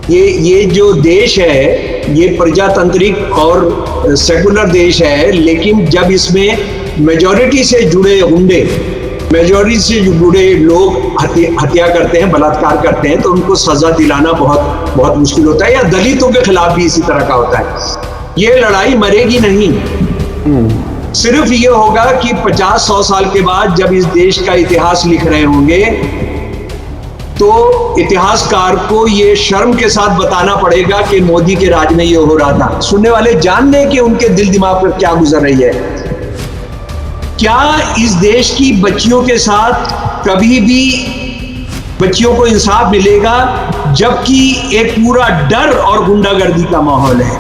ये जो देश है ये प्रजातांत्रिक और सेकुलर देश है, लेकिन जब इसमें मेजॉरिटी से जुड़े गुंडे, मेजॉरिटी से जुड़े लोग हत्या करते हैं, बलात्कार करते हैं, तो उनको सजा दिलाना बहुत बहुत मुश्किल होता है। या दलितों के खिलाफ भी इसी तरह का होता है। ये लड़ाई मरेगी नहीं, सिर्फ ये होगा कि 50-100 साल के बाद जब इस देश का इतिहास लिख रहे होंगे तो इतिहासकार को ये शर्म के साथ बताना पड़ेगा कि मोदी के राज में ये हो रहा था। सुनने वाले जान लें कि उनके दिल दिमाग पर क्या गुजर रही है। क्या इस देश की बच्चियों के साथ कभी भी बच्चियों को इंसाफ मिलेगा, जबकि एक पूरा डर और गुंडागर्दी का माहौल है?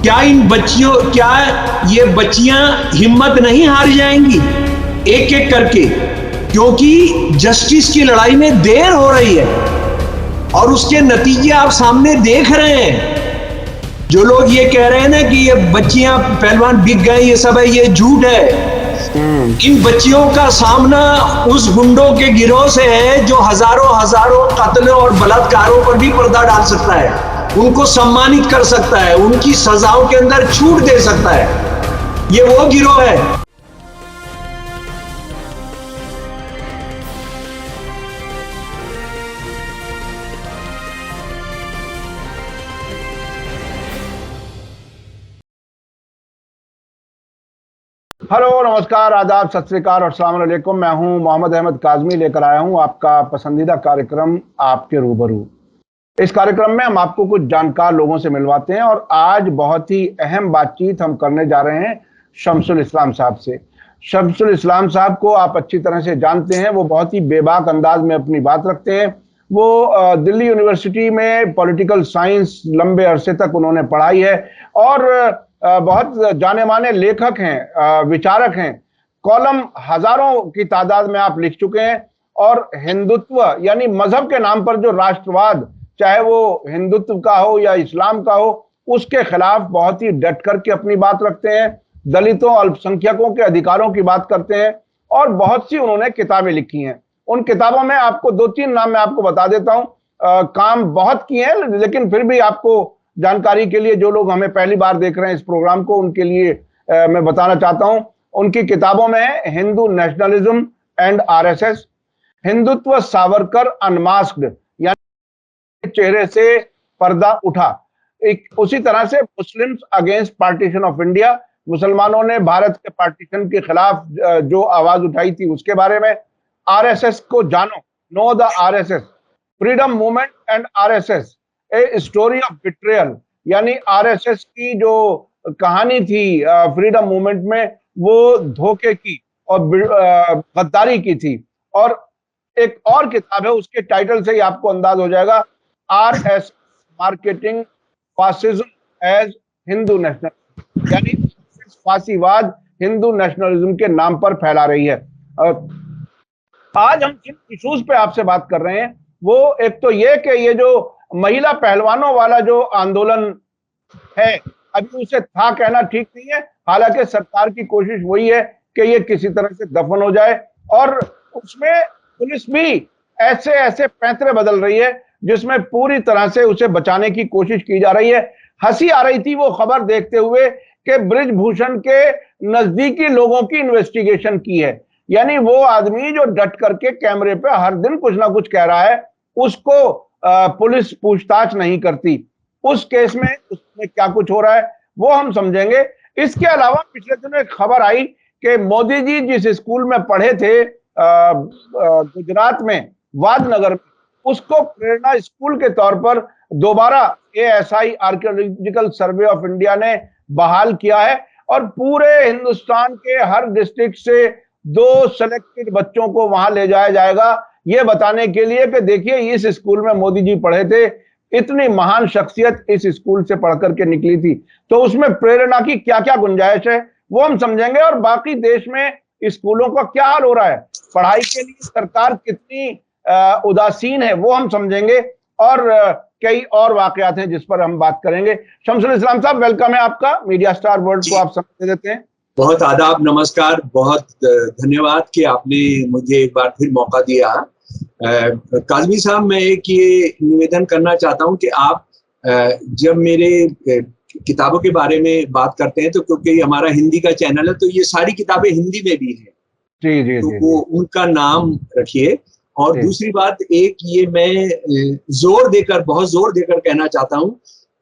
क्या ये बच्चियां हिम्मत नहीं हार जाएंगी एक एक करके? क्योंकि जस्टिस की लड़ाई में देर हो रही है और उसके नतीजे आप सामने देख रहे हैं। जो लोग ये कह रहे हैं ना कि ये बच्चियां पहलवान बिक गए, ये सब है, ये झूठ है। इन बच्चियों का सामना उस गुंडों के गिरोह से है जो हजारों कत्ल और बलात्कारों पर भी पर्दा डाल सकता है, उनको सम्मानित कर सकता है, उनकी सजाओं के अंदर छूट दे सकता है। ये वो गिरोह है। हेलो, नमस्कार, आदाब, सत श्री अकाल और अस्सलाम वालेकुम। मैं हूं मोहम्मद अहमद काज़मी, लेकर आया हूं आपका पसंदीदा कार्यक्रम आपके रूबरू। इस कार्यक्रम में हम आपको कुछ जानकार लोगों से मिलवाते हैं और आज बहुत ही अहम बातचीत हम करने जा रहे हैं शमसुल इस्लाम साहब से। शमसुल इस्लाम साहब को आप अच्छी तरह से जानते हैं। वो बहुत ही बेबाक अंदाज में अपनी बात रखते हैं। वो दिल्ली यूनिवर्सिटी में पॉलिटिकल साइंस लंबे अरसे तक उन्होंने पढ़ाई है और बहुत जाने माने लेखक हैं, विचारक हैं। कॉलम हजारों की तादाद में आप लिख चुके हैं और हिंदुत्व यानी मजहब के नाम पर जो राष्ट्रवाद, चाहे वो हिंदुत्व का हो या इस्लाम का हो, उसके खिलाफ बहुत ही डट करके अपनी बात रखते हैं। दलितों, अल्पसंख्यकों के अधिकारों की बात करते हैं और बहुत सी उन्होंने किताबें लिखी हैं। उन किताबों में आपको 2-3 नाम मैं आपको बता देता हूं। काम बहुत किए हैं, लेकिन फिर भी आपको जानकारी के लिए, जो लोग हमें पहली बार देख रहे हैं इस प्रोग्राम को, उनके लिए मैं बताना चाहता हूं। उनकी किताबों में है Hindu nationalism and RSS, Hindutva Savarkar unmasked यानी चेहरे से पर्दा उठा, एक उसी तरह से Muslims against partition of India, मुसलमानों ने भारत के पार्टीशन के खिलाफ जो आवाज उठाई थी उसके बारे में। आरएसएस को जानो, know the RSS, freedom movement and RSS, a story of betrayal, यानी आरएसएस की जो कहानी थी फ्रीडम मूवमेंट में, वो धोखे की और गद्दारी की थी। और एक और किताब है, उसके टाइटल से ही आपको अंदाज हो जाएगा, RS marketing fascism as Hindu national, यानी फासीवाद हिंदू नेशनलिज्म के नाम पर फैला रही है। आज हम जिन इश्यूज पे आपसे बात कर रहे हैं, वो एक तो ये कि ये जो महिला पहलवानों वाला जो आंदोलन है, अभी उसे था कहना ठीक नहीं है। हालांकि सरकार की कोशिश वही है कि ये किसी तरह से दफन हो जाए और उसमें पुलिस भी ऐसे ऐसे पैंतरे बदल रही है जिसमें पूरी तरह से उसे बचाने की कोशिश की जा रही है। हंसी आ रही थी वो खबर देखते हुए कि बृजभूषण के नजदीकी लोगों की इन्वेस्टिगेशन की है, यानी वो आदमी जो डट करके कैमरे पे हर दिन कुछ ना कुछ कह रहा है, उसको पुलिस पूछताछ नहीं करती। उस केस में उसमें क्या कुछ हो रहा है वो हम समझेंगे। इसके अलावा पिछले दिनों एक खबर आई कि मोदी जी जिस स्कूल में पढ़े थे गुजरात में वादनगर में, उसको प्रेरणा स्कूल के तौर पर दोबारा ASI archaeological survey of India ने बहाल किया है और पूरे हिंदुस्तान के हर डिस्ट्रिक्ट से 2 सेलेक्टेड बच्चों को वहां ले जाया जाएगा, ये बताने के लिए कि देखिए इस स्कूल में मोदी जी पढ़े थे, इतनी महान शख्सियत इस स्कूल से पढ़ करके निकली थी। तो उसमें प्रेरणा की क्या क्या गुंजाइश है वो हम समझेंगे और बाकी देश में स्कूलों का क्या हाल हो रहा है, पढ़ाई के लिए सरकार कितनी उदासीन है वो हम समझेंगे और कई और वाकयात हैं जिस पर हम बात करेंगे। शमसुल इस्लाम साहब, वेलकम है आपका, मीडिया स्टार वर्ल्ड को आप समय देते हैं। बहुत आदाब, नमस्कार, बहुत धन्यवाद कि आपने मुझे एक बार फिर मौका दिया काजमी साहब, मैं एक ये निवेदन करना चाहता हूं कि आप जब मेरे किताबों के बारे में बात करते हैं तो क्योंकि हमारा हिंदी का चैनल है तो ये सारी किताबें हिंदी में भी हैं, जी जी तो जी वो उनका नाम रखिए। और जी। दूसरी बात एक ये मैं बहुत जोर देकर कहना चाहता हूं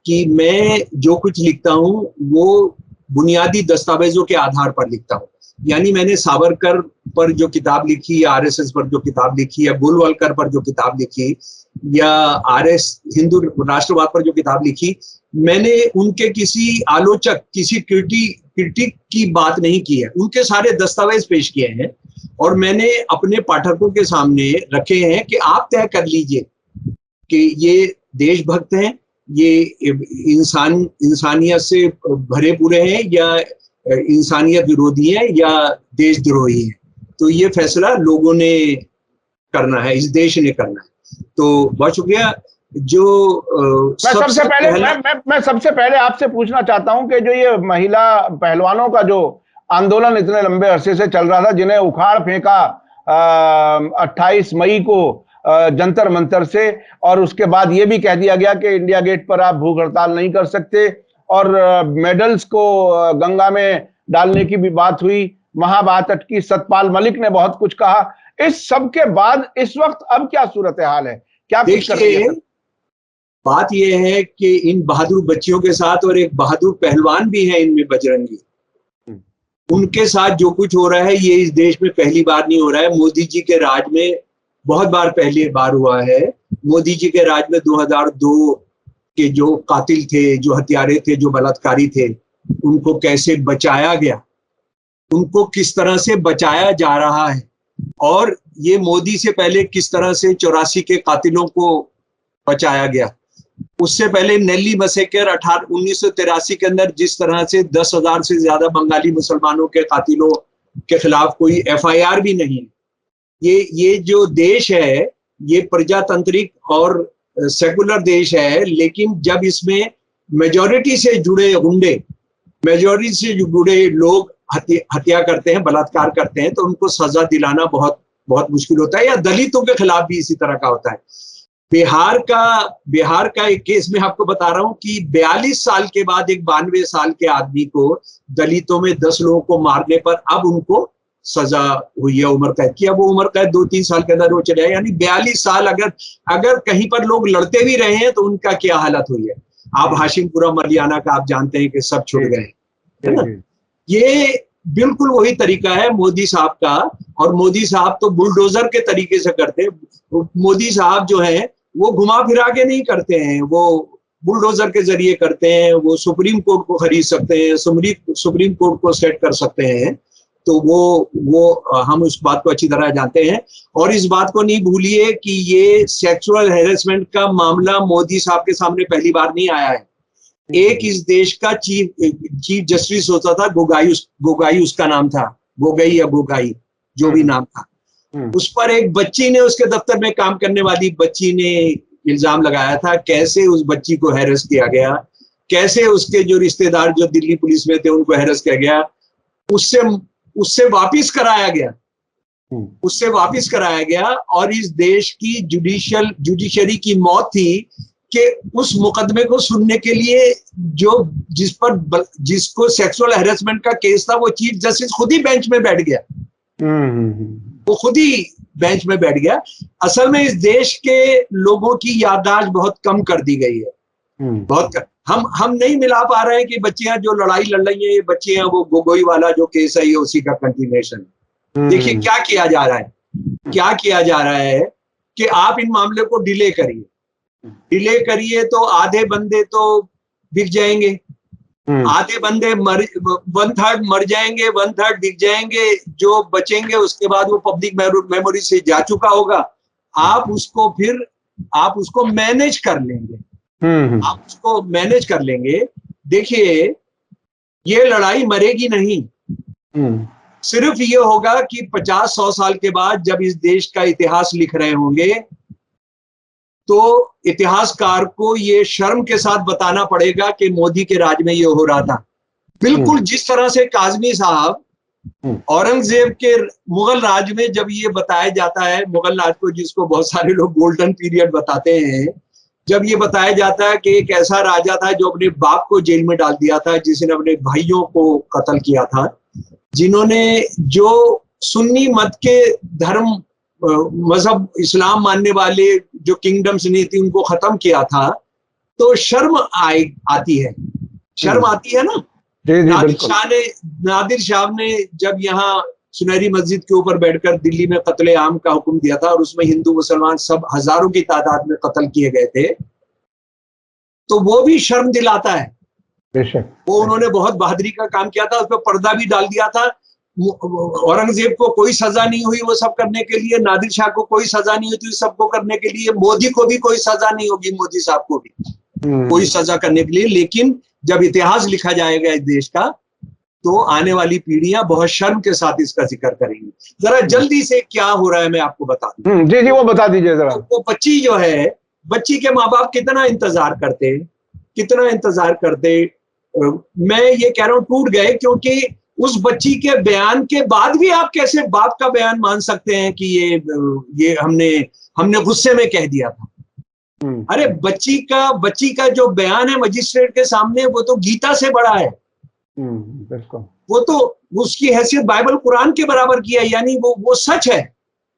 कि मैं जो कुछ लिखता हूं वो बुनियादी दस्तावेजों के आधार पर लिखता हूं। यानी मैंने सावरकर पर जो किताब लिखी या आरएसएस पर जो किताब लिखी या गोलवलकर पर जो किताब लिखी या हिंदू राष्ट्रवाद पर जो किताब लिखी, मैंने उनके किसी आलोचक, किसी क्रिटिक की बात नहीं की है। उनके सारे दस्तावेज पेश किए हैं और मैंने अपने पाठकों के सामने रखे हैं कि आप तय कर लीजिए कि ये देशभक्त हैं, ये इंसानियत से भरे पूरे हैं या इंसानियत विरोधी हैं या देशद्रोही हैं। तो ये फैसला लोगों ने करना है, इस देश ने करना है। तो बहुत शुक्रिया। जो मैं सबसे पहले आपसे पूछना चाहता हूं कि जो ये महिला पहलवानों का जो आंदोलन इतने लंबे अरसे से चल रहा था, जिन्हें उखाड़ फेंका 28 मई को जंतर मंतर से, और उसके बाद ये भी कह दिया गया कि इंडिया गेट पर आप भूख हड़ताल नहीं कर सकते, और मेडल्स को गंगा में डालने की भी बात हुई, वहां बात अटकी, सतपाल मलिक ने बहुत कुछ कहा। इस सब के बाद इस वक्त अब क्या सूरत हाल है, क्या कुछ कर रही है? बात यह है कि इन बहादुर बच्चियों के साथ, और एक बहादुर पहलवान भी है इनमें, बजरंगी, उनके साथ जो कुछ हो रहा है ये इस देश में पहली बार नहीं हो रहा है। मोदी जी के राज में बहुत बार पहली बार हुआ है। मोदी जी के राज में 2002 के जो कातिल थे, जो हत्यारे थे, जो बलात्कारी थे, उनको कैसे बचाया गया, उनको किस तरह से बचाया जा रहा है, और ये मोदी से पहले किस तरह से 84 के कातिलों को बचाया गया। उससे पहले नेल्ली मसेकर 1983 के अंदर जिस तरह से 10,000 से ज्यादा बंगाली मुसलमानों के कातिलों के खिलाफ कोई एफआईआर भी नहीं। ये जो देश है ये प्रजातांत्रिक और सेकुलर देश है, लेकिन जब इसमें मेजॉरिटी से जुड़े गुंडे, मेजॉरिटी से जुड़े लोग हत्या करते हैं, बलात्कार करते हैं, तो उनको सजा दिलाना बहुत बहुत मुश्किल होता है। या दलितों के खिलाफ भी इसी तरह का होता है। बिहार का एक केस मैं आपको बता रहा हूं कि 42 साल के बाद एक 92 साल के आदमी को दलितों में 10 लोगों को मारने पर अब उनको सजा हुई है उम्र कैद की। अब वो उम्र कैद 2-3 साल के अंदर वो चले आए। यानी 42 साल अगर कहीं पर लोग लड़ते भी रहे हैं तो उनका क्या हालत हुई है। आप हाशिमपुरा मरलियाना का आप जानते हैं कि सब छुट गए, है ना। ये बिल्कुल वही तरीका है मोदी साहब का, और मोदी साहब तो बुलडोजर के तरीके से करते हैं। मोदी साहब जो है वो घुमा फिरा के नहीं करते हैं, वो बुलडोजर के जरिए करते हैं। वो सुप्रीम कोर्ट को खरीद सकते हैं, सुप्रीम कोर्ट को सेट कर सकते हैं। तो वो हम उस बात को अच्छी तरह जानते हैं। और इस बात को नहीं भूलिए कि ये सेक्सुअल हैरेसमेंट का मामला मोदी साहब के सामने पहली बार नहीं आया है। एक इस देश का चीफ जस्टिस होता था, गोगाई उसका नाम था, गोगई या गोगाई जो भी नाम था, उस पर एक बच्ची ने, उसके दफ्तर में काम करने वाली बच्ची ने इल्जाम लगाया था। कैसे उस बच्ची को हैरेस किया गया, कैसे उसके जो रिश्तेदार जो दिल्ली पुलिस में थे उनको हैरेस किया गया, उससे वापिस कराया गया। और इस देश की जुडिशरी की मौत थी कि उस मुकदमे को सुनने के लिए जिसको सेक्सुअल हैरेसमेंट का केस था, वो चीफ जस्टिस खुद ही बेंच में बैठ गया। वो खुद ही बेंच में बैठ गया। असल में इस देश के लोगों की याददाश्त बहुत कम कर दी गई है, बहुत कम। हम नहीं मिला पा रहे हैं कि बच्चियां जो लड़ाई लड़ रही हैं, ये बच्चियां वो गोगोई वाला जो केस है ये उसी का कंटिन्यूएशन। देखिए क्या किया जा रहा है कि आप इन मामले को डिले करिए तो आधे बंदे तो बिक जाएंगे, आधे बंदे 1/3 मर जाएंगे, 1/3 बिक जाएंगे, जो बचेंगे उसके बाद वो पब्लिक मेमोरी से जा चुका होगा। आप उसको मैनेज कर लेंगे। देखिए ये लड़ाई मरेगी नहीं। सिर्फ ये होगा कि 50-100 साल के बाद जब इस देश का इतिहास लिख रहे होंगे तो इतिहासकार को ये शर्म के साथ बताना पड़ेगा कि मोदी के राज में ये हो रहा था। बिल्कुल जिस तरह से काज़मी साहब औरंगजेब के मुगल राज में जब ये बताया जाता है, मुगल राज को जिसको बहुत सारे लोग गोल्डन पीरियड बताते हैं, जब ये बताया जाता है कि एक ऐसा राजा था जो अपने बाप को जेल में डाल दिया था, जिसने अपने भाइयों को कत्ल किया था, जिन्होंने जो सुन्नी मत के धर्म मजहब इस्लाम मानने वाले जो किंगडम्स नहीं थी उनको खत्म किया था, तो शर्म आती है, शर्म आती है ना। नादिर शाह ने जब यहाँ सुनहरी मस्जिद के ऊपर बैठकर दिल्ली में कत्ले आम का हुक्म दिया था और उसमें हिंदू मुसलमान सब हजारों की तादाद में कत्ल किए गए थे, तो वो भी शर्म दिलाता है। वो उन्होंने बहुत बहादुरी का काम किया था, उस पर पर्दा भी डाल दिया था। औरंगजेब को कोई सजा नहीं हुई वो सब करने के लिए, नादिर शाह को कोई सजा नहीं हुई थी सबको करने के लिए, मोदी को भी कोई सजा नहीं होगी, मोदी साहब को भी कोई सजा करने के लिए। लेकिन जब इतिहास लिखा जाएगा इस देश का, तो आने वाली पीढ़ियां बहुत शर्म के साथ इसका जिक्र करेंगी। जरा जल्दी से क्या हो रहा है मैं आपको बता दूं। जी जी, वो बता दीजिए जरा। वो बच्ची जो है, बच्ची के माँ बाप कितना इंतजार करते, कितना इंतजार करते। मैं ये कह रहा हूं टूट गए, क्योंकि उस बच्ची के बयान के बाद भी आप कैसे बाप का बयान मान सकते हैं कि ये हमने गुस्से में कह दिया था। अरे बच्ची का जो बयान है मजिस्ट्रेट के सामने, वो तो गीता से बड़ा है। बिल्कुल, वो तो उसकी हैसियत बाइबल कुरान के बराबर की है, यानी वो सच है,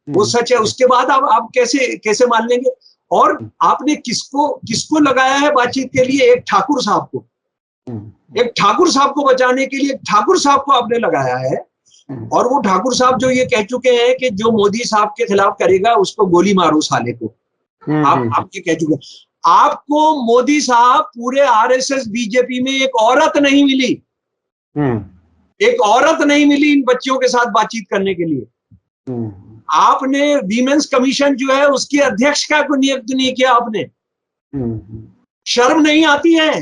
वो सच है। उसके बाद आप कैसे मान लेंगे। और आपने किसको लगाया है बातचीत के लिए? एक ठाकुर साहब को, एक ठाकुर साहब को बचाने के लिए ठाकुर साहब को आपने लगाया है। और वो ठाकुर साहब जो ये कह चुके हैं कि जो मोदी साहब के खिलाफ करेगा उसको गोली मारो साले को, आप ये कह चुके हैं। आपको मोदी साहब पूरे आरएसएस बीजेपी में एक औरत नहीं मिली, एक औरत नहीं मिली इन बच्चियों के साथ बातचीत करने के लिए। आपने वीमेंस कमीशन जो है उसकी अध्यक्ष को नियुक्त नहीं किया आपने। शर्म नहीं आती है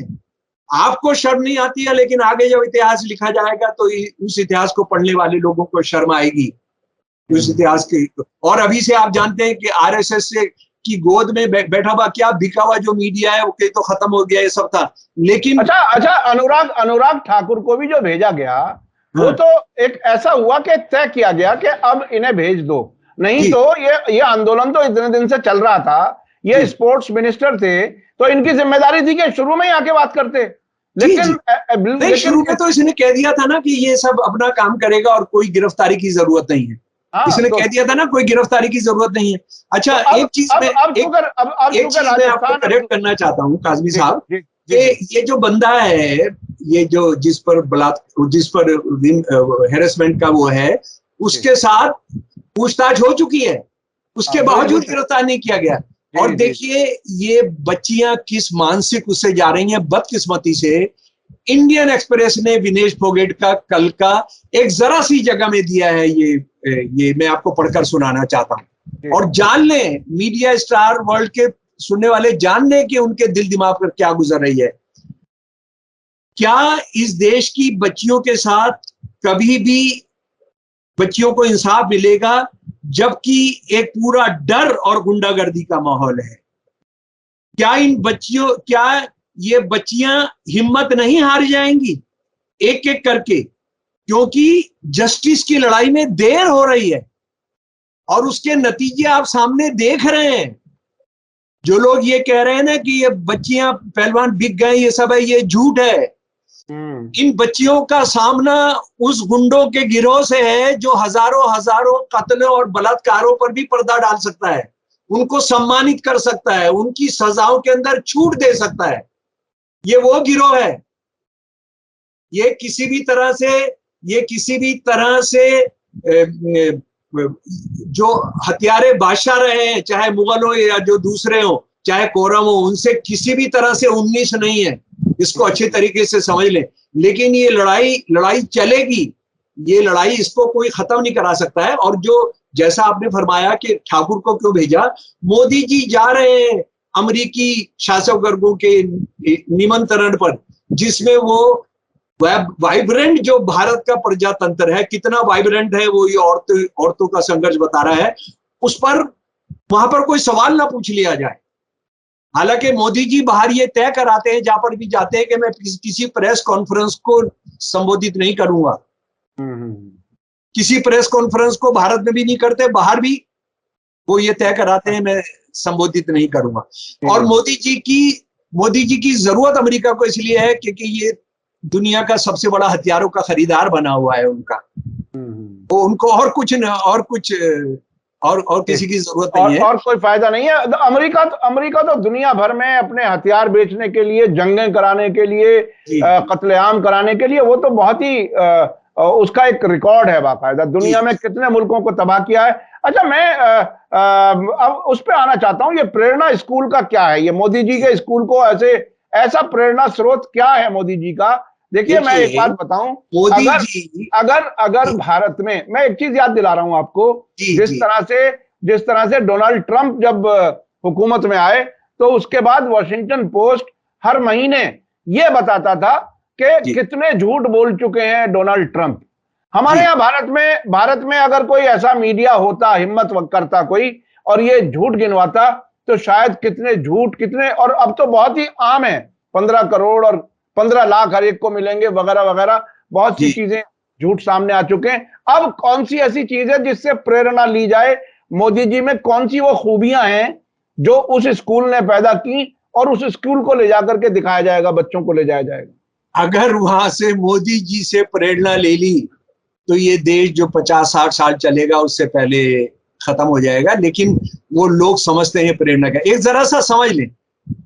आपको, शर्म नहीं आती है। लेकिन आगे जब इतिहास लिखा जाएगा तो उस इतिहास को पढ़ने वाले लोगों को शर्म आएगी उस इतिहास के। और अभी से आप जानते हैं कि आरएसएस से की गोद में बैठा हुआ क्या बिका हुआ जो मीडिया है वो तो खत्म हो गया, ये सब था। लेकिन अच्छा, अनुराग ठाकुर को भी जो भेजा गया, वो तो एक ऐसा हुआ कि तय किया गया कि अब इन्हें भेज दो, नहीं तो ये आंदोलन तो इतने दिन से चल रहा था। ये स्पोर्ट्स मिनिस्टर थे, तो इनकी जिम्मेदारी थी कि शुरू में ही आके बात करते। लेकिन शुरू में तो इसने कह दिया था ना कि ये सब अपना काम करेगा और कोई गिरफ्तारी की जरूरत नहीं है। इसने कह दिया था ना कोई गिरफ्तारी की जरूरत नहीं है। अच्छा, एक चीज मैं आपको करेक्ट करना चाहता हूँ काजमी साहब, ये जो बंदा है, ये जो जिस पर हैरेसमेंट का वो है, उसके साथ पूछताछ हो चुकी है, उसके बावजूद गिरफ्तार नहीं किया गया। और देखिए ये बच्चियां किस मानसिक उससे जा रही हैं, बदकिस्मती से इंडियन एक्सप्रेस ने विनेश फोगाट का कल का एक जरा सी जगह में दिया है। ये मैं आपको पढ़कर सुनाना चाहता हूं, और जान लें मीडिया स्टार वर्ल्ड के सुनने वाले, जान लें कि उनके दिल दिमाग पर क्या गुजर रही है। क्या इस देश की बच्चियों के साथ कभी भी बच्चियों को इंसाफ मिलेगा जबकि एक पूरा डर और गुंडागर्दी का माहौल है? क्या ये बच्चियां हिम्मत नहीं हार जाएंगी एक एक करके? क्योंकि जस्टिस की लड़ाई में देर हो रही है और उसके नतीजे आप सामने देख रहे हैं। जो लोग ये कह रहे हैं ना कि ये बच्चियां पहलवान बिक गए, ये सब है, ये झूठ है। इन बच्चियों का सामना उस गुंडों के गिरोह से है जो हजारों कत्लों और बलात्कारों पर भी पर्दा डाल सकता है, उनको सम्मानित कर सकता है, उनकी सजाओं के अंदर छूट दे सकता है। ये वो गिरोह है। ये किसी भी तरह से जो हत्यारे बादशाह रहे हैं, चाहे मुगल हो या जो दूसरे हो, चाहे कोरम हो, उनसे किसी भी तरह से 19 नहीं है। इसको अच्छे तरीके से समझ लें। लेकिन ये लड़ाई चलेगी, ये लड़ाई इसको कोई खत्म नहीं करा सकता है। और जो जैसा आपने फरमाया कि ठाकुर को क्यों भेजा, मोदी जी जा रहे हैं अमेरिकी शासक वर्गों के निमंत्रण पर, जिसमें वो वाइब्रेंट जो भारत का प्रजातंत्र है, कितना वाइब्रेंट है वो ये औरतों का संघर्ष बता रहा है, उस पर वहां पर कोई सवाल ना पूछ लिया जाए। हालांकि मोदी जी बाहर ये तय कराते हैं, जहां पर भी जाते हैं, कि मैं किसी प्रेस कॉन्फ्रेंस को संबोधित नहीं करूंगा। किसी प्रेस कॉन्फ्रेंस को भारत में भी नहीं करते, बाहर भी वो ये तय कराते हैं मैं संबोधित नहीं करूंगा। और मोदी जी की जरूरत अमेरिका को इसलिए है क्योंकि ये दुनिया का सबसे बड़ा हथियारों का खरीदार बना हुआ है उनका। वो उनको और कुछ और किसी की जरूरत नहीं है, और कोई फायदा नहीं है। अमेरिका तो दुनिया भर में अपने हथियार बेचने के लिए, जंगें कराने के लिए, कत्लेआम कराने के लिए, वो तो बहुत ही उसका एक रिकॉर्ड है बाकायदा। दुनिया में कितने मुल्कों को तबाह किया है। अच्छा, मैं अब उस पे आना चाहता हूँ, ये प्रेरणा स्कूल का क्या है? ये मोदी जी के स्कूल को ऐसा प्रेरणा स्रोत क्या है मोदी जी का? देखिए, मैं एक बात बताऊं, अगर भारत में, मैं एक चीज याद दिला रहा हूं आपको, जिस तरह से डोनाल्ड ट्रंप जब हुकूमत में आए तो उसके बाद वॉशिंगटन पोस्ट हर महीने ये बताता था कि कितने झूठ बोल चुके हैं डोनाल्ड ट्रंप। हमारे यहाँ भारत में अगर कोई ऐसा मीडिया होता, हिम्मत करता कोई, और ये झूठ गिनवाता, तो शायद कितने, और अब तो बहुत ही आम है, 15 करोड़ और 15 लाख हर एक को मिलेंगे वगैरह वगैरह, बहुत सी चीजें झूठ सामने आ चुके हैं। अब कौन सी ऐसी चीज है जिससे प्रेरणा ली जाए? मोदी जी में कौन सी वो खूबियां हैं जो उस स्कूल ने पैदा की और उस स्कूल को ले जाकर के दिखाया जाएगा, बच्चों को ले जाया जाएगा? अगर वहां से मोदी जी से प्रेरणा ले ली तो ये देश जो 50-60 साल चलेगा उससे पहले खत्म हो जाएगा। लेकिन वो लोग समझते हैं प्रेरणा का। एक जरा सा समझ लें,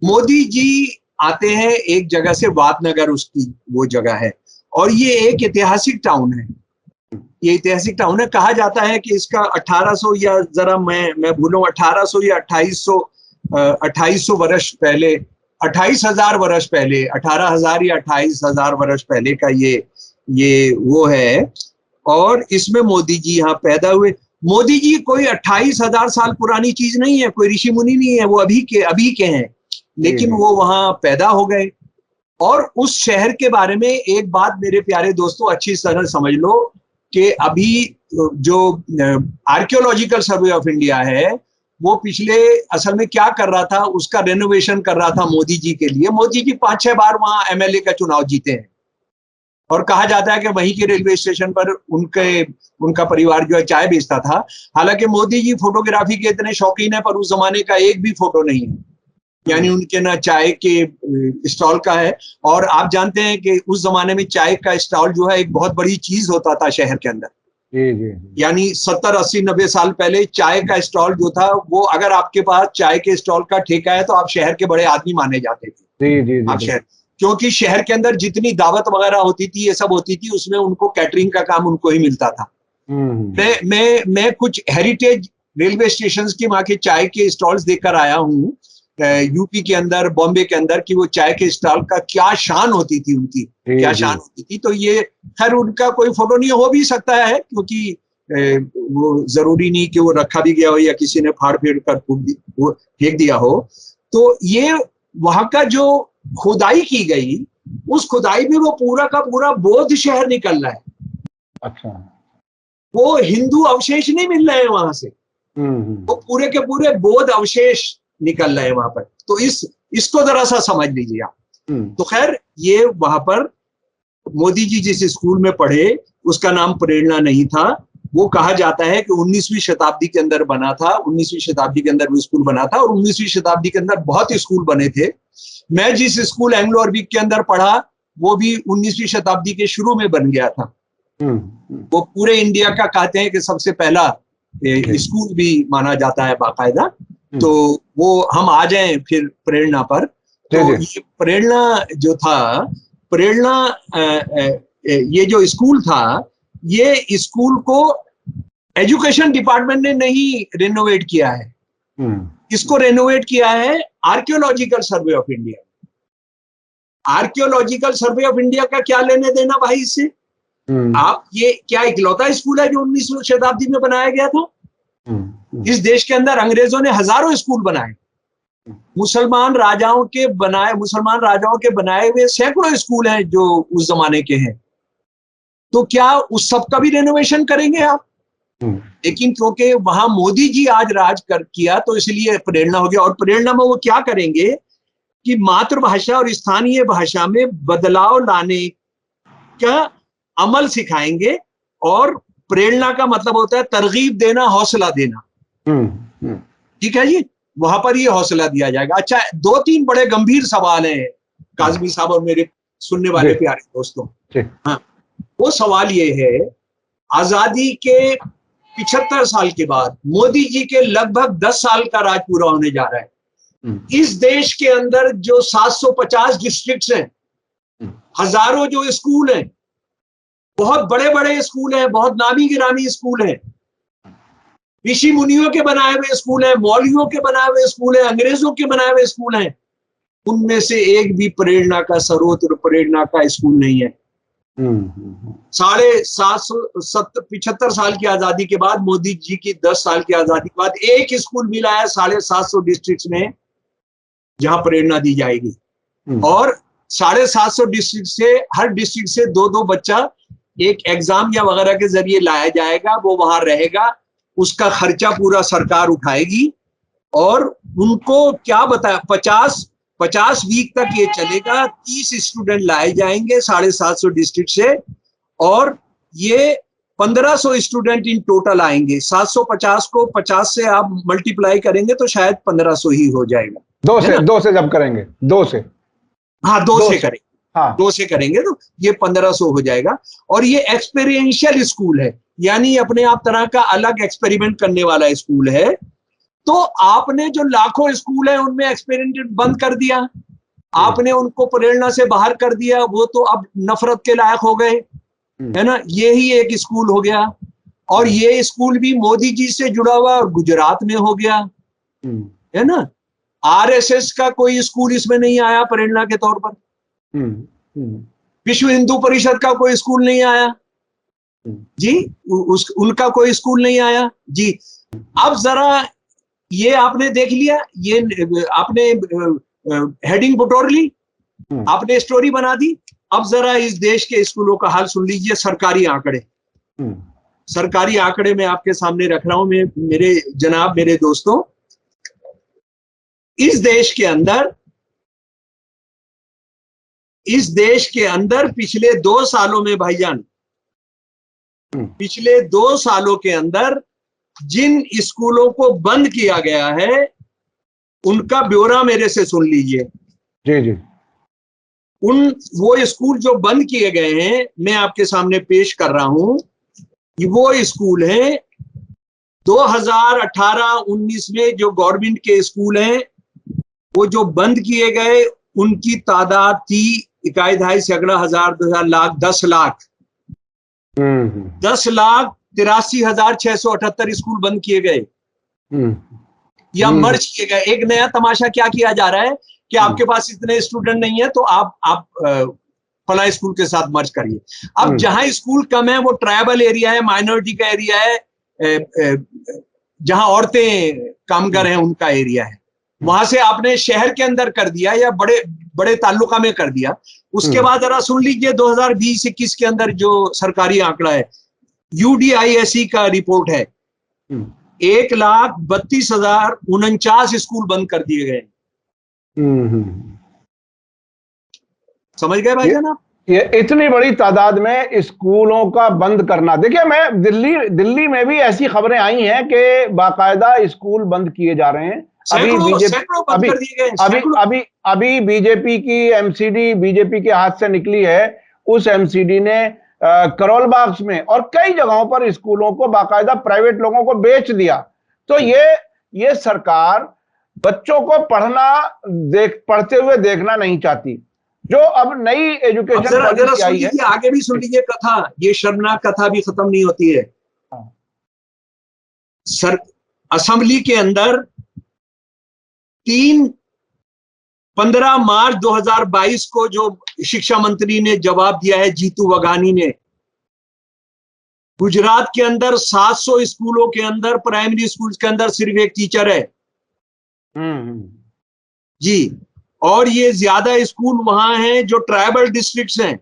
मोदी जी आते हैं एक जगह से, वादनगर उसकी वो जगह है, और ये एक ऐतिहासिक टाउन है। ये ऐतिहासिक टाउन है। कहा जाता है कि इसका 1800 या जरा मैं भूलूं, 1800 या 2800 वर्ष पहले, 28,000 वर्ष पहले, 18,000 या 28,000 वर्ष पहले का ये वो है। और इसमें मोदी जी यहाँ पैदा हुए। मोदी जी कोई 28,000 साल पुरानी चीज नहीं है, कोई ऋषि मुनि नहीं है, वो अभी के हैं, लेकिन वो वहां पैदा हो गए। और उस शहर के बारे में एक बात मेरे प्यारे दोस्तों अच्छी तरह समझ लो कि अभी जो आर्कियोलॉजिकल सर्वे ऑफ इंडिया है, वो असल में क्या कर रहा था, उसका रेनोवेशन कर रहा था मोदी जी के लिए। मोदी जी 5-6 बार वहां एमएलए का चुनाव जीते हैं, और कहा जाता है कि वहीं के रेलवे स्टेशन पर उनका परिवार जो है चाय बेचता था। हालांकि मोदी जी फोटोग्राफी के इतने शौकीन है, पर उस जमाने का एक भी फोटो नहीं है, यानी उनके ना चाय के स्टॉल का है। और आप जानते हैं कि उस जमाने में चाय का स्टॉल जो है एक बहुत बड़ी चीज होता था शहर के अंदर। यानी 70, 80, 90 साल पहले चाय का स्टॉल जो था, वो अगर आपके पास चाय के स्टॉल का ठेका है तो आप शहर के बड़े आदमी माने जाते थे। आप शहर, क्योंकि शहर के अंदर जितनी दावत वगैरह होती थी, ये सब होती थी, उसमें उनको कैटरिंग का काम उनको ही मिलता था। मैं कुछ हेरिटेज रेलवे स्टेशन की वहां के चाय के स्टॉल्स देखकर आया हूँ, यूपी के अंदर, बॉम्बे के अंदर, कि वो चाय के स्टॉल का क्या शान होती थी, उनकी क्या शान होती थी। तो ये खैर उनका कोई फोटो नहीं हो भी सकता है, क्योंकि वो जरूरी नहीं कि वो रखा भी गया हो या किसी ने फाड़ फेड़ कर फेंक दिया हो। तो ये वहां का जो खुदाई की गई, उस खुदाई में वो पूरा का पूरा बौद्ध शहर निकल रहा है। अच्छा, वो हिंदू अवशेष नहीं मिल रहे हैं वहां से, वो पूरे के पूरे बौद्ध अवशेष निकल रहे हैं वहां पर। तो इसको जरा सा समझ लीजिए आप। तो खैर, ये वहां पर मोदी जी जिस स्कूल में पढ़े उसका नाम प्रेरणा नहीं था। वो कहा जाता है कि 19वीं शताब्दी के अंदर बना था, 19वीं शताब्दी के अंदर वो स्कूल बना था, और 19वीं शताब्दी के अंदर बहुत स्कूल बने थे। मैं जिस स्कूल एंग्लो अरबिक के अंदर पढ़ा, वो भी 19वीं शताब्दी के शुरू में बन गया था। वो पूरे इंडिया का कहते हैं कि सबसे पहला स्कूल भी माना जाता है बाकायदा। तो वो हम आ जाएं फिर प्रेरणा पर। तो ये प्रेरणा जो था, ये जो स्कूल था, ये स्कूल को एजुकेशन डिपार्टमेंट ने नहीं रेनोवेट किया है, इसको रेनोवेट किया है archaeological survey of India. Archaeological survey of India का क्या लेने देना भाई इससे? आप ये क्या इकलौता स्कूल है जो 19वीं शताब्दी में बनाया गया था? इस देश के अंदर अंग्रेजों ने हजारों स्कूल बनाए, मुसलमान राजाओं के बनाए हुए सैकड़ों स्कूल हैं जो उस जमाने के हैं। तो क्या उस सब का भी रेनोवेशन करेंगे आप? लेकिन क्योंकि वहां मोदी जी आज राज किया, तो इसलिए प्रेरणा हो गया। और प्रेरणा में वो क्या करेंगे कि मातृभाषा और स्थानीय भाषा में बदलाव लाने का अमल सिखाएंगे, और प्रेरणा का मतलब होता है तरगीब देना, हौसला देना। ठीक है जी, वहां पर ये हौसला दिया जाएगा। अच्छा, 2-3 बड़े गंभीर सवाल हैं काजमी साहब और मेरे सुनने वाले प्यारे दोस्तों। हाँ, वो सवाल ये है, आजादी के 75 साल के बाद मोदी जी के लगभग 10 साल का राज पूरा होने जा रहा है। इस देश के अंदर जो 750 डिस्ट्रिक्ट्स हैं, हजारों जो स्कूल हैं, बहुत बड़े बड़े स्कूल हैं, बहुत नामी गिरामी स्कूल हैं, ऋषि मुनियों के बनाए हुए स्कूल हैं, मौलवियों के बनाए हुए स्कूल हैं, अंग्रेजों के बनाए हुए स्कूल हैं, उनमें से एक भी प्रेरणा का स्रोत और प्रेरणा का स्कूल नहीं है। 75 साल की आजादी के बाद, मोदी जी की 10 साल की आजादी के बाद एक स्कूल मिला है 750 डिस्ट्रिक्ट में जहां प्रेरणा दी जाएगी। और 750 डिस्ट्रिक्ट से, हर डिस्ट्रिक्ट से 2-2 बच्चा एक एग्जाम या वगैरह के जरिए लाया जाएगा, वो वहां रहेगा, उसका खर्चा पूरा सरकार उठाएगी। और उनको क्या बताया, 50 वीक तक ये चलेगा, 30 स्टूडेंट लाए जाएंगे 750 डिस्ट्रिक्ट से, और ये 1500 स्टूडेंट इन टोटल आएंगे। 750 को 50 से आप मल्टीप्लाई करेंगे तो शायद 1500 ही हो जाएगा। दो से जब करेंगे, हाँ, दो से करेंगे, हाँ, 2 से करेंगे तो ये 1500 हो जाएगा। और ये एक्सपेरिएंशियल स्कूल है, यानी अपने आप तरह का अलग एक्सपेरिमेंट करने वाला स्कूल है। तो आपने जो लाखों स्कूल है उनमें एक्सपेरिमेंट बंद कर दिया, आपने उनको प्रेरणा से बाहर कर दिया, वो तो अब नफरत के लायक हो गए, है ना। ये ही एक स्कूल हो गया, और ये स्कूल भी मोदी जी से जुड़ा हुआ और गुजरात में हो गया, है ना। आरएसएस का कोई स्कूल इसमें नहीं आया प्रेरणा के तौर पर, विश्व हिंदू परिषद का कोई स्कूल नहीं आया जी, उनका कोई स्कूल नहीं आया जी। अब जरा ये आपने देख लिया, ये आपने हेडिंग बटोर ली, आपने स्टोरी बना दी। अब जरा इस देश के स्कूलों का हाल सुन लीजिए। सरकारी आंकड़े, सरकारी आंकड़े मैं आपके सामने रख रहा हूं, मेरे दोस्तों। इस देश के अंदर पिछले 2 सालों में भाईजान, पिछले 2 सालों के अंदर जिन स्कूलों को बंद किया गया है उनका ब्यौरा मेरे से सुन लीजिए। जी। वो स्कूल जो बंद किए गए हैं मैं आपके सामने पेश कर रहा हूं, वो स्कूल हैं 2018-19 में जो गवर्नमेंट के स्कूल हैं, वो जो बंद किए गए उनकी तादाद थी 21 सैकड़ा हजार 2000 लाख 10 लाख 10,83,678 स्कूल बंद किए गए या मर्ज किए गए। एक नया तमाशा क्या किया जा रहा है कि आपके पास इतने स्टूडेंट नहीं है तो आप फला स्कूल के साथ मर्ज करिए। अब जहां स्कूल कम है वो ट्राइबल एरिया है, माइनॉरिटी का एरिया है, जहां औरतें कामगार हैं उनका एरिया है, वहां से आपने शहर के अंदर कर दिया या बड़े बड़े ताल्लुका में कर दिया। उसके बाद जरा सुन लीजिए 2020-21 के अंदर जो सरकारी आंकड़ा है, UDISE का रिपोर्ट है, 1,32,049 स्कूल बंद कर दिए गए। समझ गए भाईजान आप? ये इतनी बड़ी तादाद में स्कूलों का बंद करना। देखिए, मैं दिल्ली में भी ऐसी खबरें आई हैं कि बाकायदा स्कूल बंद किए जा रहे हैं। अभी बीजेपी की एमसीडी बीजेपी के हाथ से निकली है। उस एमसीडी ने करोल बाग में और कई जगहों पर स्कूलों को बाकायदा प्राइवेट लोगों को बेच दिया। तो ये सरकार बच्चों को पढ़ते हुए देखना नहीं चाहती। जो अब नई एजुकेशन पॉलिसी आई है, आगे भी सुन लीजिए कथा, ये शर्मनाक कथा भी खत्म नहीं होती है। असेंबली के अंदर 15 मार्च 2022 को जो शिक्षा मंत्री ने जवाब दिया है, जीतू वघानी ने, गुजरात के अंदर 700 स्कूलों के अंदर, प्राइमरी स्कूल के अंदर सिर्फ एक टीचर है जी। और ये ज्यादा स्कूल वहां हैं जो ट्राइबल डिस्ट्रिक्ट्स हैं,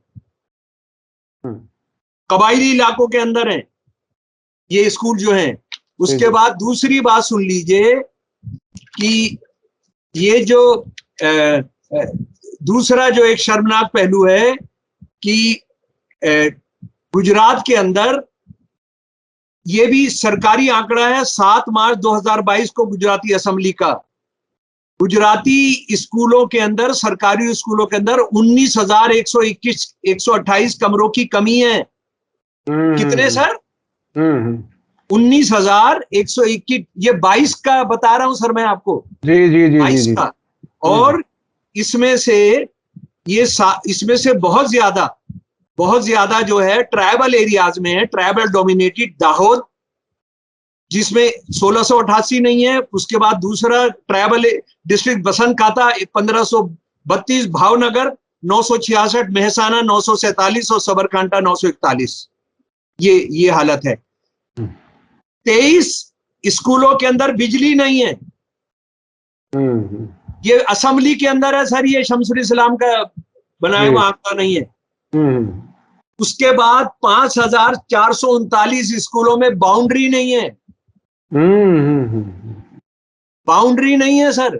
कबायली इलाकों के अंदर हैं ये स्कूल जो हैं। उसके बाद दूसरी बात सुन लीजिए कि ये जो दूसरा जो एक शर्मनाक पहलू है कि गुजरात के अंदर ये भी सरकारी आंकड़ा है 7 मार्च 2022 को गुजराती असेंबली का। गुजराती स्कूलों के अंदर, सरकारी स्कूलों के अंदर 19,128 कमरों की कमी है। कितने सर? 19,121। ये 22 का बता रहा हूं सर मैं आपको। जी जी जी 22 जी का। और इसमें से इसमें से बहुत ज्यादा जो है ट्राइबल एरियाज में है, ट्राइबल डोमिनेटेड दाहोद, जिसमें 1688 नहीं है। उसके बाद दूसरा ट्राइबल डिस्ट्रिक्ट बसंत खाता 1532, भावनगर 966, मेहसाना 947 और सबरकांठा 941। ये हालत है। 23 स्कूलों के अंदर बिजली नहीं है। ये असेंबली के अंदर है सर, ये शमसुल इस्लाम का बनाया हुआ आंकड़ा नहीं है। उसके बाद 5,439 स्कूलों में बाउंड्री नहीं है। बाउंड्री नहीं है सर,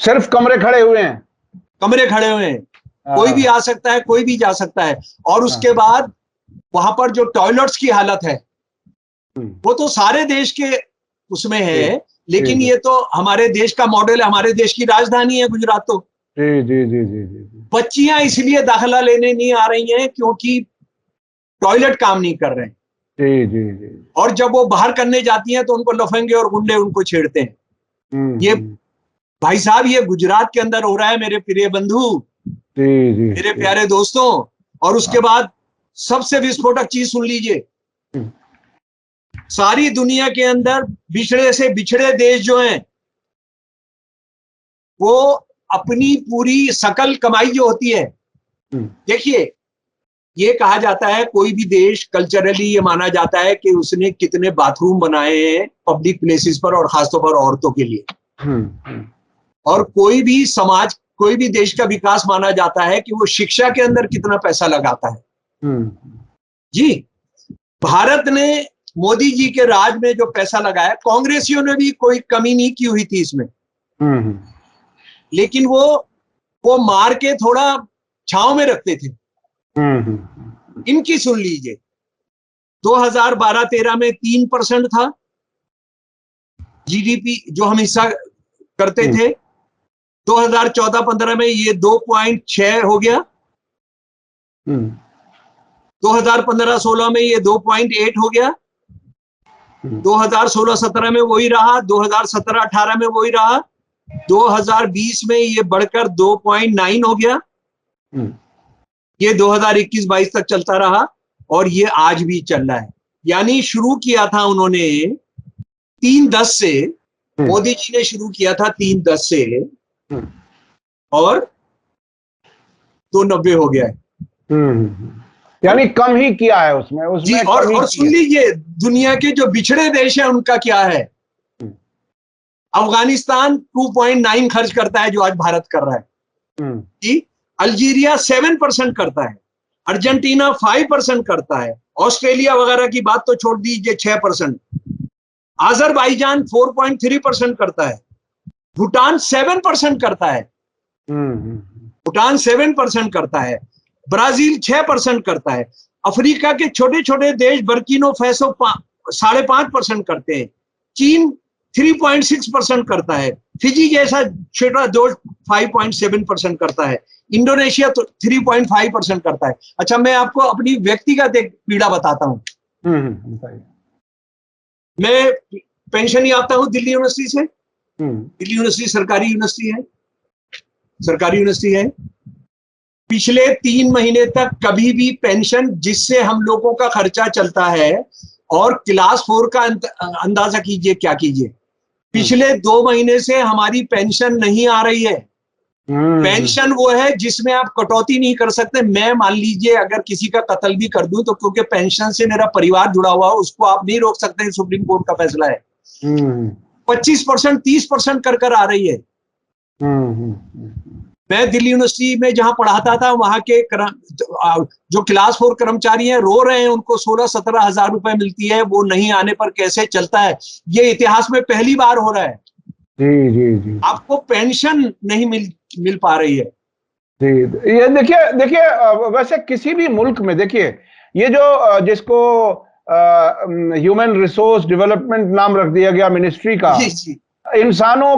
सिर्फ कमरे खड़े हुए हैं। कमरे खड़े हुए हैं, कोई भी आ सकता है, कोई भी जा सकता है। और उसके बाद वहां पर जो टॉयलेट्स की हालत है वो तो सारे देश के उसमें है, लेकिन ये तो हमारे देश का मॉडल है, हमारे देश की राजधानी है गुजरात। तो जी जी जी जी जी बच्चियां इसलिए दाखिला लेने नहीं आ रही हैं क्योंकि टॉयलेट काम नहीं कर रहे हैं। जी जी जी। और जब वो बाहर करने जाती हैं तो उनको लफंगे और गुंडे उनको छेड़ते हैं। ये भाई साहब, ये गुजरात के अंदर हो रहा है मेरे प्रिय बंधु, जी जी, मेरे प्यारे दोस्तों। और उसके बाद सबसे विस्फोटक चीज सुन लीजिए, सारी दुनिया के अंदर बिछड़े से बिछड़े देश जो हैं वो अपनी पूरी सकल कमाई जो होती है, देखिए ये कहा जाता है कोई भी देश कल्चरली ये माना जाता है कि उसने कितने बाथरूम बनाए हैं पब्लिक प्लेसेस पर और खासतौर पर औरतों के लिए। और कोई भी समाज, कोई भी देश का विकास माना जाता है कि वो शिक्षा के अंदर कितना पैसा लगाता है। जी, भारत ने मोदी जी के राज में जो पैसा लगाया, कांग्रेसियों ने भी कोई कमी नहीं की हुई थी इसमें, लेकिन वो मार के थोड़ा छांव में रखते थे। इनकी सुन लीजिए, 2012-13 में 3% था जीडीपी जो हम हिस्सा करते थे। 2014-15 में ये 2.6 हो गया। 2015-16 में ये 2.8 हो गया। 2016-17 में वही रहा। 2017-18 में वही रहा। 2020 में ये बढ़कर 2.9 हो गया। ये 2021-22 तक चलता रहा और ये आज भी चल रहा है। यानी शुरू किया था उन्होंने 3.10 से, मोदी जी ने शुरू किया था 3.10 से और 2.90 हो गया है। यानी कम ही किया है उसमें जी। और सुन लीजिए, दुनिया के जो बिछड़े देश हैं उनका क्या है। अफगानिस्तान 2.9 खर्च करता है जो आज भारत कर रहा है जी। अल्जीरिया 7% करता है। अर्जेंटीना 5% करता है। ऑस्ट्रेलिया वगैरह की बात तो छोड़ दीजिए, 6%। अजरबैजान 4.3% करता है। भूटान 7% करता है। भूटान 7% करता है। ब्राजील 6% करता है। अफ्रीका के छोटे छोटे देश बर्किनो फैसो 5.5% करते हैं। चीन 3.6% करता है। फिजी जैसा छोटा देश 5.7% करता है। इंडोनेशिया तो 3.5% करता है। अच्छा, मैं आपको अपनी व्यक्तिगत एक पीड़ा बताता हूँ। मैं पेंशन याफ्ता हूँ दिल्ली यूनिवर्सिटी से। दिल्ली यूनिवर्सिटी सरकारी यूनिवर्सिटी है, सरकारी यूनिवर्सिटी है। पिछले 3 महीने तक कभी भी पेंशन, जिससे हम लोगों का खर्चा चलता है, और क्लास 4 का अंदाजा कीजिए क्या कीजिए, पिछले 2 महीने से हमारी पेंशन नहीं आ रही है। पेंशन वो है जिसमें आप कटौती नहीं कर सकते। मैं मान लीजिए अगर किसी का कत्ल भी कर दूं तो क्योंकि पेंशन से मेरा परिवार जुड़ा हुआ है, उसको आप नहीं रोक सकते, सुप्रीम कोर्ट का फैसला है। 25%, 30% कर आ रही है। मैं दिल्ली यूनिवर्सिटी में जहां पढ़ाता था, वहां के जो क्लास 4 कर्मचारी हैं रो रहे हैं, उनको 16-17 हजार रुपए मिलती है, वो नहीं आने पर कैसे चलता है। ये इतिहास में पहली बार हो रहा है। जी जी जी, आपको पेंशन नहीं मिल पा रही है। ये देखिए वैसे किसी भी मुल्क में देखिए, ये जो जिसको ह्यूमन रिसोर्स डेवलपमेंट नाम रख दिया गया मिनिस्ट्री का। इंसानों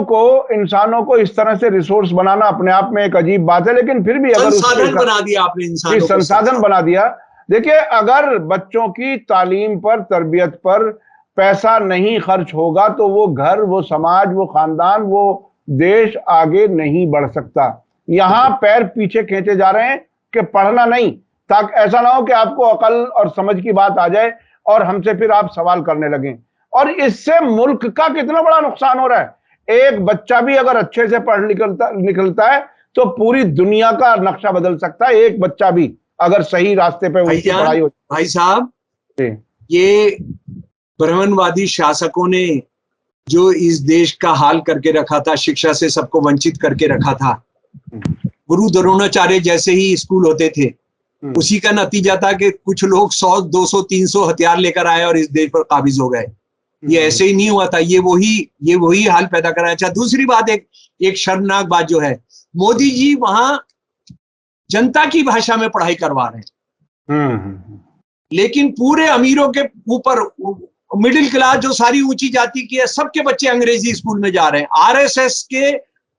को इस तरह से रिसोर्स बनाना अपने आप में एक अजीब बात है, लेकिन फिर भी अगर संसाधन बना दिया आपने, इंसानों को संसाधन बना दिया। देखिए, अगर बच्चों की तालीम पर, तरबियत पर पैसा नहीं खर्च होगा तो वो घर, वो समाज, वो खानदान, वो देश आगे नहीं बढ़ सकता। यहां पैर पीछे खींचे जा रहे हैं कि पढ़ना नहीं, ताकि ऐसा ना हो कि आपको अकल और समझ की बात आ जाए और हमसे फिर आप सवाल करने लगें। और इससे मुल्क का कितना बड़ा नुकसान हो रहा है। एक बच्चा भी अगर अच्छे से पढ़ निकलता है तो पूरी दुनिया का नक्शा बदल सकता है। एक बच्चा भी अगर सही रास्ते पे उनकी पढ़ाई हो। भाई साहब, ये ब्राह्मणवादी शासकों ने जो इस देश का हाल करके रखा था, शिक्षा से सबको वंचित करके रखा था, गुरु द्रोणाचार्य जैसे ही स्कूल होते थे, उसी का नतीजा था कि कुछ लोग 100, 200, 300 हथियार लेकर आए और इस देश पर काबिज हो गए। ये ऐसे ही नहीं हुआ था, ये वही हाल पैदा करा। अच्छा, दूसरी बात, एक शर्मनाक बात जो है, मोदी जी वहां जनता की भाषा में पढ़ाई करवा रहे हैं, लेकिन पूरे अमीरों के ऊपर, मिडिल क्लास जो सारी ऊंची जाति की है, सबके बच्चे अंग्रेजी स्कूल में जा रहे हैं। आरएसएस के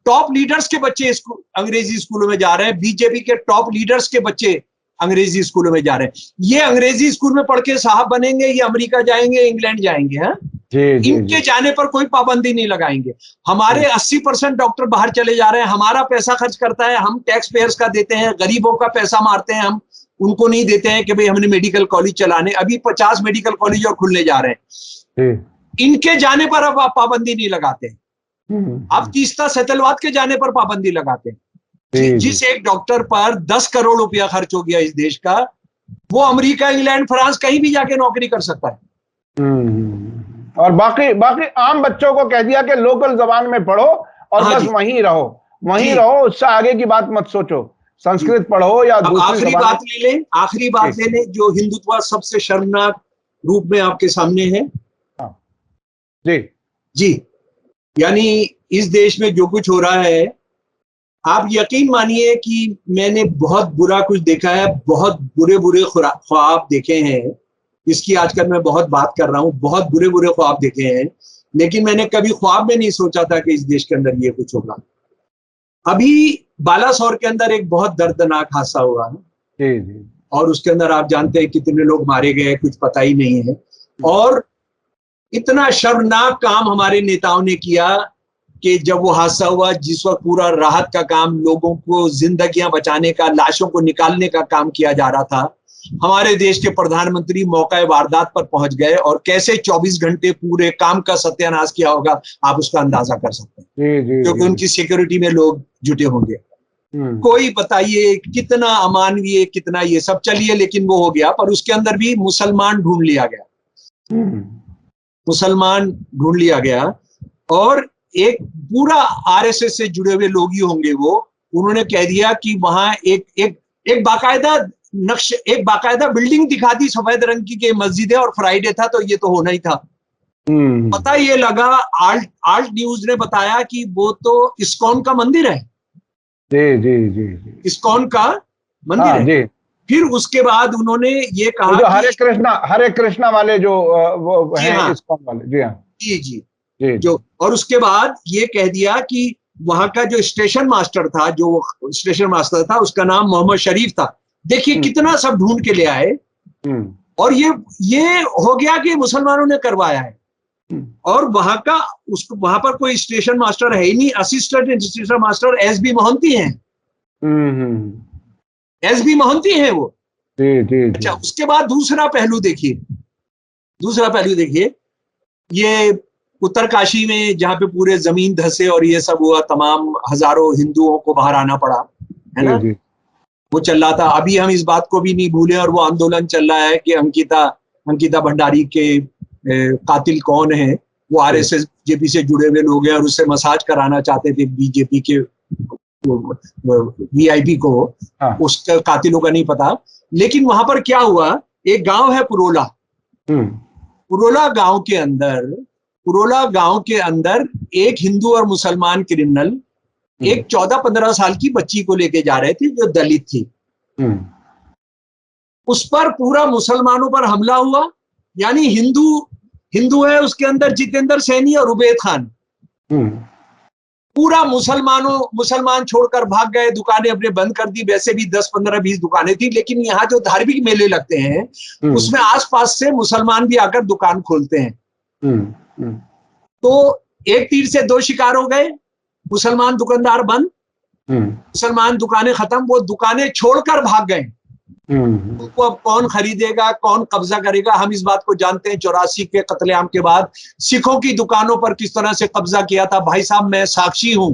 टॉप लीडर्स के बच्चे अंग्रेजी स्कूलों में जा रहे हैं, बीजेपी के टॉप लीडर्स के बच्चे अंग्रेजी स्कूलों में जा रहे हैं। ये अंग्रेजी स्कूल में पढ़ के साहब बनेंगे, ये अमेरिका जाएंगे, इंग्लैंड जाएंगे। हाँ, इनके जाने पर कोई पाबंदी नहीं लगाएंगे। हमारे 80% डॉक्टर बाहर चले जा रहे हैं, हमारा पैसा खर्च करता है, हम टैक्स पेयर्स का देते हैं, गरीबों का पैसा मारते हैं, हम उनको नहीं देते हैं कि भाई हमने मेडिकल कॉलेज चलाने। अभी 50 मेडिकल कॉलेज और खुलने जा रहे हैं। इनके जाने पर अब आप पाबंदी नहीं लगाते, आप तीस्ता सेतलवाद के जाने पर पाबंदी लगाते हैं। जिस एक डॉक्टर पर 10 करोड़ रुपया खर्च हो गया इस देश का, वो अमेरिका, इंग्लैंड, फ्रांस कहीं भी जाके नौकरी कर सकता है। और बाकी आम बच्चों को कह दिया कि लोकल जबान में पढ़ो और बस वहीं रहो, उससे आगे की बात मत सोचो, संस्कृत पढ़ो या आखिरी बात ले लें जो हिंदुत्व सबसे शर्मनाक रूप में आपके सामने है। जी, यानी इस देश में जो कुछ हो रहा है, आप यकीन मानिए कि मैंने बहुत बुरा कुछ देखा है, बहुत बुरे ख्वाब देखे हैं। इसकी आजकल मैं बहुत बात कर रहा हूं, बहुत बुरे ख्वाब देखे हैं, लेकिन मैंने कभी ख्वाब में नहीं सोचा था कि इस देश के अंदर ये कुछ होगा। अभी बालासोर के अंदर एक बहुत दर्दनाक हादसा हुआ है, और उसके अंदर आप जानते हैं कितने लोग मारे गए, कुछ पता ही नहीं है। और इतना शर्मनाक काम हमारे नेताओं ने किया कि जब वो हादसा हुआ, जिस वक्त पूरा राहत का काम, लोगों को जिंदगियां बचाने का, लाशों को निकालने का काम किया जा रहा था, हमारे देश के प्रधानमंत्री मौका वारदात पर पहुंच गए और कैसे 24 घंटे पूरे काम का सत्यानाश किया होगा, आप उसका अंदाजा कर सकते हैं, क्योंकि उनकी सिक्योरिटी में लोग जुटे होंगे। कोई बताइए कितना अमानवीय, कितना ये सब, चलिए, लेकिन वो हो गया। पर उसके अंदर भी मुसलमान ढूंढ लिया गया, और एक पूरा आरएसएस से जुड़े हुए लोग ही होंगे वो। उन्होंने कह दिया कि वहां एक बाकायदा बिल्डिंग दिखा दी सफेद रंग की मस्जिद है, और फ्राइडे था तो ये तो होना ही था। पता ये लगा, आल्ट न्यूज ने बताया कि वो तो इस्कॉन का मंदिर है। जी। इस्कॉन का मंदिर है। फिर उसके बाद उन्होंने ये कहा जो हरे कृष्णा वाले जो वो हैं, इस्कॉन वाले। जी। जो, और उसके बाद ये कह दिया कि वहां का जो स्टेशन मास्टर था, उसका नाम मोहम्मद शरीफ था। देखिए कितना सब ढूंढ के ले आए, और ये हो गया कि मुसलमानों ने करवाया है। और वहां पर कोई स्टेशन मास्टर है ही नहीं, assistant station master SB Mohanty हैं। एसबी मोहंती हैं वो। अच्छा, उसके बाद दूसरा पहलू देखिए, ये उत्तरकाशी में जहां पे पूरे जमीन धसे और ये सब हुआ, तमाम हजारों हिंदुओं को बाहर आना पड़ा, है ना, वो चल रहा था। अभी हम इस बात को भी नहीं भूले, और वो आंदोलन चल रहा है कि अंकिता भंडारी के कातिल कौन है। वो आरएसएस बीजेपी से जुड़े हुए लोग हैं, और उससे मसाज कराना चाहते थे बीजेपी के वीआईपी को। उसका कातिलों का नहीं पता। लेकिन वहां पर क्या हुआ, एक गांव है पुरोला गांव के अंदर एक हिंदू और मुसलमान क्रिमिनल एक 14-15 साल की बच्ची को लेके जा रहे थे, जो दलित थी। उस पर पूरा मुसलमानों पर हमला हुआ, यानी हिंदू है, उसके अंदर जितेंद्र सैनी और उबैद खान। पूरा मुसलमान छोड़कर भाग गए, दुकानें अपने बंद कर दी। वैसे भी 10, 15, 20 दुकानें थी, लेकिन यहाँ जो धार्मिक मेले लगते हैं उसमें आसपास से मुसलमान भी आकर दुकान खोलते हैं। तो एक तीर से दो शिकार हो गए। मुसलमान दुकानदार बंद, मुसलमान दुकानें खत्म, वो दुकानें छोड़कर भाग गए। तो अब कौन खरीदेगा, कौन कब्जा करेगा? हम इस बात को जानते हैं, 84 के कत्लेआम के बाद सिखों की दुकानों पर किस तरह से कब्जा किया था। भाई साहब, मैं साक्षी हूं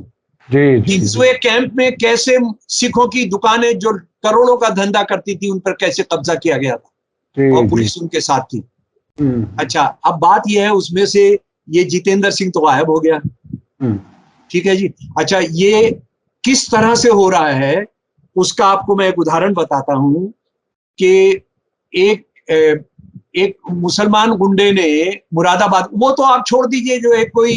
हिंदुए कैंप में कैसे सिखों की दुकानें जो करोड़ों का धंधा करती थी उन पर कैसे कब्जा किया गया था, और पुलिस उनके साथ थी। अच्छा, अब बात यह है, उसमें से ये जितेंद्र सिंह तो गायब हो गया, ठीक है जी। अच्छा, ये किस तरह से हो रहा है उसका आपको मैं एक उदाहरण बताता हूं कि एक मुसलमान गुंडे ने मुरादाबाद, वो तो आप छोड़ दीजिए, जो एक कोई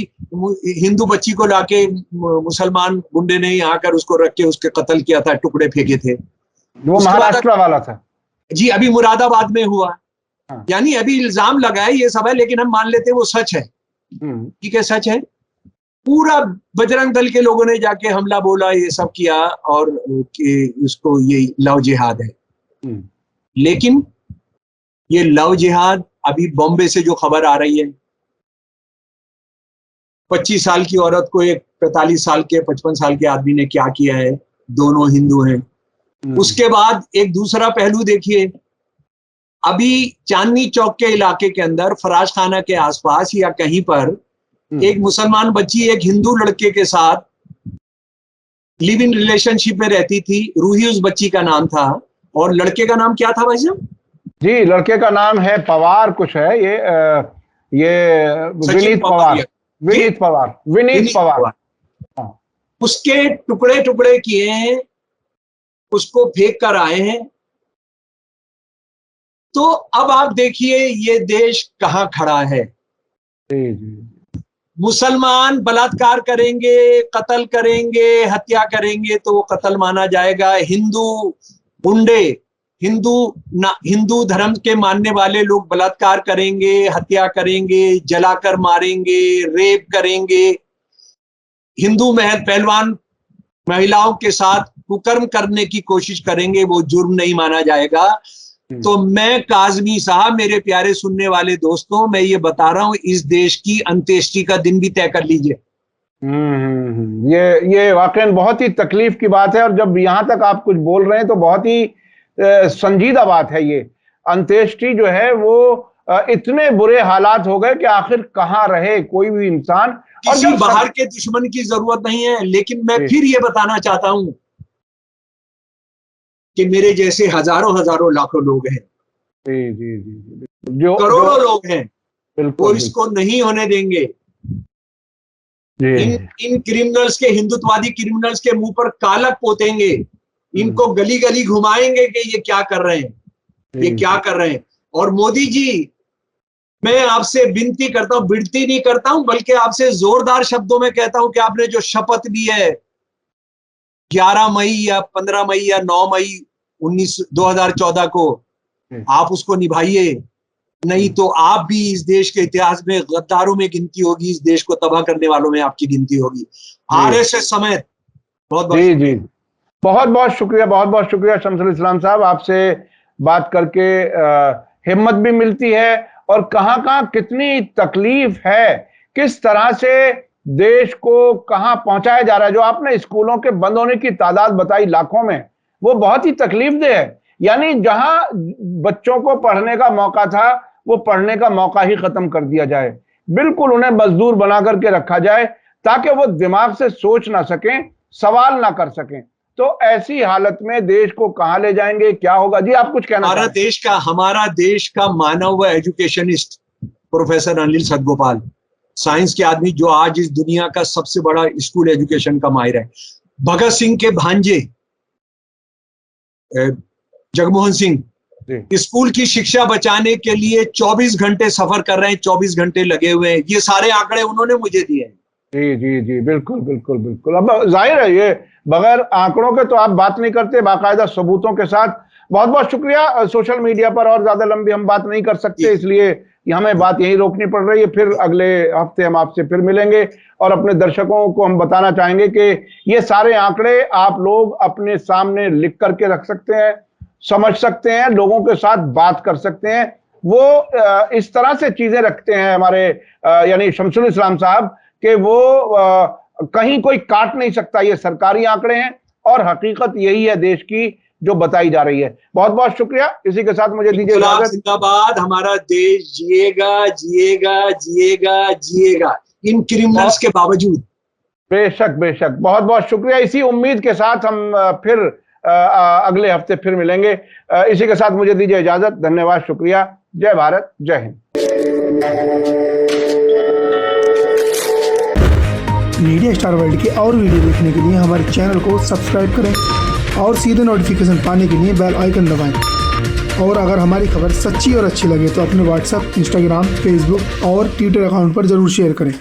हिंदू बच्ची को लाके मुसलमान गुंडे ने यहाँ कर उसको रख के उसके कत्ल किया था, टुकड़े फेंके थे, वो महाराष्ट्र वाला था जी, अभी मुरादाबाद में हुआ। हाँ। यानी अभी इल्जाम लगाए ये सब है, लेकिन हम मान लेते हैं वो सच है, ठीक है, सच है। पूरा बजरंग दल के लोगों ने जाके हमला बोला, ये सब किया, और कि उसको ये लव जिहाद है। लेकिन ये लव जिहाद अभी बॉम्बे से जो खबर आ रही है, 25 साल की औरत को एक 45 साल के 55 साल के आदमी ने क्या किया है, दोनों हिंदू हैं। उसके बाद एक दूसरा पहलू देखिए, अभी चांदनी चौक के इलाके के अंदर फराज खाना के आसपास या कहीं पर एक मुसलमान बच्ची एक हिंदू लड़के के साथ लिव इन रिलेशनशिप में रहती थी। रूही उस बच्ची का नाम था, और लड़के का नाम क्या था भाई साहब? जी, लड़के का नाम है पवार कुछ है, ये विनीत पवार, विनीत पवार। हाँ। उसके टुकड़े टुकड़े किए हैं, उसको फेंक कर आए हैं। तो अब आप देखिए ये देश कहां खड़ा है। मुसलमान बलात्कार करेंगे, कत्ल करेंगे, हत्या करेंगे तो वो कत्ल माना जाएगा। हिंदू गुंडे, हिंदू धर्म के मानने वाले लोग बलात्कार करेंगे, हत्या करेंगे, जलाकर मारेंगे, रेप करेंगे। हिंदू पहलवान महिलाओं के साथ कुकर्म करने की कोशिश करेंगे, वो जुर्म नहीं माना जाएगा। तो मैं काज़मी साहब, मेरे प्यारे सुनने वाले दोस्तों, मैं ये बता रहा हूं, इस देश की अंत्येष्टि का दिन भी तय कर लीजिए। ये वाकई बहुत ही तकलीफ की बात है, और जब यहां तक आप कुछ बोल रहे हैं तो बहुत ही संजीदा बात है। ये अंत्येष्टि जो है वो इतने बुरे हालात हो गए कि आखिर कहां रहे कोई भी इंसान। किसी बाहर के दुश्मन की जरूरत नहीं है, लेकिन मैं फिर ये बताना चाहता हूं कि मेरे जैसे हजारों लाखों लोग हैं, जो करोड़ों लोग हैं, वो इसको नहीं होने देंगे। इन क्रिमिनल्स के, हिंदुत्ववादी क्रिमिनल्स के मुंह पर कालक पोतेंगे, इनको गली गली घुमाएंगे कि ये क्या कर रहे हैं, ये क्या कर रहे हैं। और मोदी जी, मैं आपसे विनती करता हूं, विनती नहीं करता हूं बल्कि आपसे जोरदार शब्दों में कहता हूं कि आपने जो शपथ ली है 11 मई या 15 मई या 9 मई 2014 को, आप उसको निभाइए, नहीं तो आप भी इस देश के इतिहास में गद्दारों में गिनती होगी, इस देश को तबाह करने वालों में आपकी गिनती होगी, आरएसएस समेत। बहुत बहुत शुक्रिया शमसुल इस्लाम साहब, आपसे बात करके हिम्मत भी मिलती है, और कहां कितनी तकलीफ है, किस तरह से देश को कहां पहुंचाया जा रहा है। जो आपने स्कूलों के बंद होने की तादाद बताई लाखों में, वो बहुत ही तकलीफदेह है। यानी जहां बच्चों को पढ़ने का मौका था, वो पढ़ने का मौका ही खत्म कर दिया जाए, बिल्कुल उन्हें मजदूर बना करके रखा जाए, ताकि वो दिमाग से सोच ना सकें, सवाल ना कर सकें। तो ऐसी हालत में देश को कहां ले जाएंगे, क्या होगा? जी, आप कुछ कहना? हमारा देश का माना हुआ educationist professor Anil Sadgopal, science के आदमी, जो आज इस दुनिया का सबसे बड़ा स्कूल एजुकेशन का माहिर है। भगत सिंह के भांजे जगमोहन सिंह स्कूल की शिक्षा बचाने के लिए 24 घंटे सफर कर रहे हैं, 24 घंटे लगे हुए हैं। ये सारे आंकड़े उन्होंने मुझे दिए हैं। जी, बिल्कुल। अब जाहिर है ये बगैर आंकड़ों के तो आप बात नहीं करते, बाकायदा सबूतों के साथ। बहुत शुक्रिया। सोशल मीडिया पर और ज्यादा लंबी हम बात नहीं कर सकते, इसलिए हमें बात यही रोकनी पड़ रही है। फिर अगले हफ्ते हम आपसे फिर मिलेंगे और अपने दर्शकों को हम बताना चाहेंगे कि ये सारे आंकड़े आप लोग अपने सामने लिख करके रख सकते हैं, समझ सकते हैं, लोगों के साथ बात कर सकते हैं। वो इस तरह से चीजें रखते हैं हमारे यानी शमसुल इस्लाम साहब कि वो कहीं कोई काट नहीं सकता। ये सरकारी आंकड़े हैं और हकीकत यही है देश की जो बताई जा रही है। बहुत बहुत शुक्रिया। इसी के साथ मुझे दीजिए इजाजत। जिंदाबाद। हमारा देश जिएगा जिएगा जिएगा जिएगा इन क्रिमिनल्स के बावजूद। बेशक बेशक। बहुत बहुत शुक्रिया। इसी उम्मीद के साथ हम फिर अगले हफ्ते फिर मिलेंगे। इसी के साथ मुझे दीजिए इजाजत। धन्यवाद, शुक्रिया। जय भारत, जय हिंद। मीडिया स्टार वर्ल्ड के और वीडियो देखने के लिए हमारे चैनल को सब्सक्राइब करें और सीधे नोटिफिकेशन पाने के लिए बेल आइकन दबाएं। और अगर हमारी खबर सच्ची और अच्छी लगे तो अपने व्हाट्सएप, इंस्टाग्राम, फेसबुक और ट्विटर अकाउंट पर जरूर शेयर करें।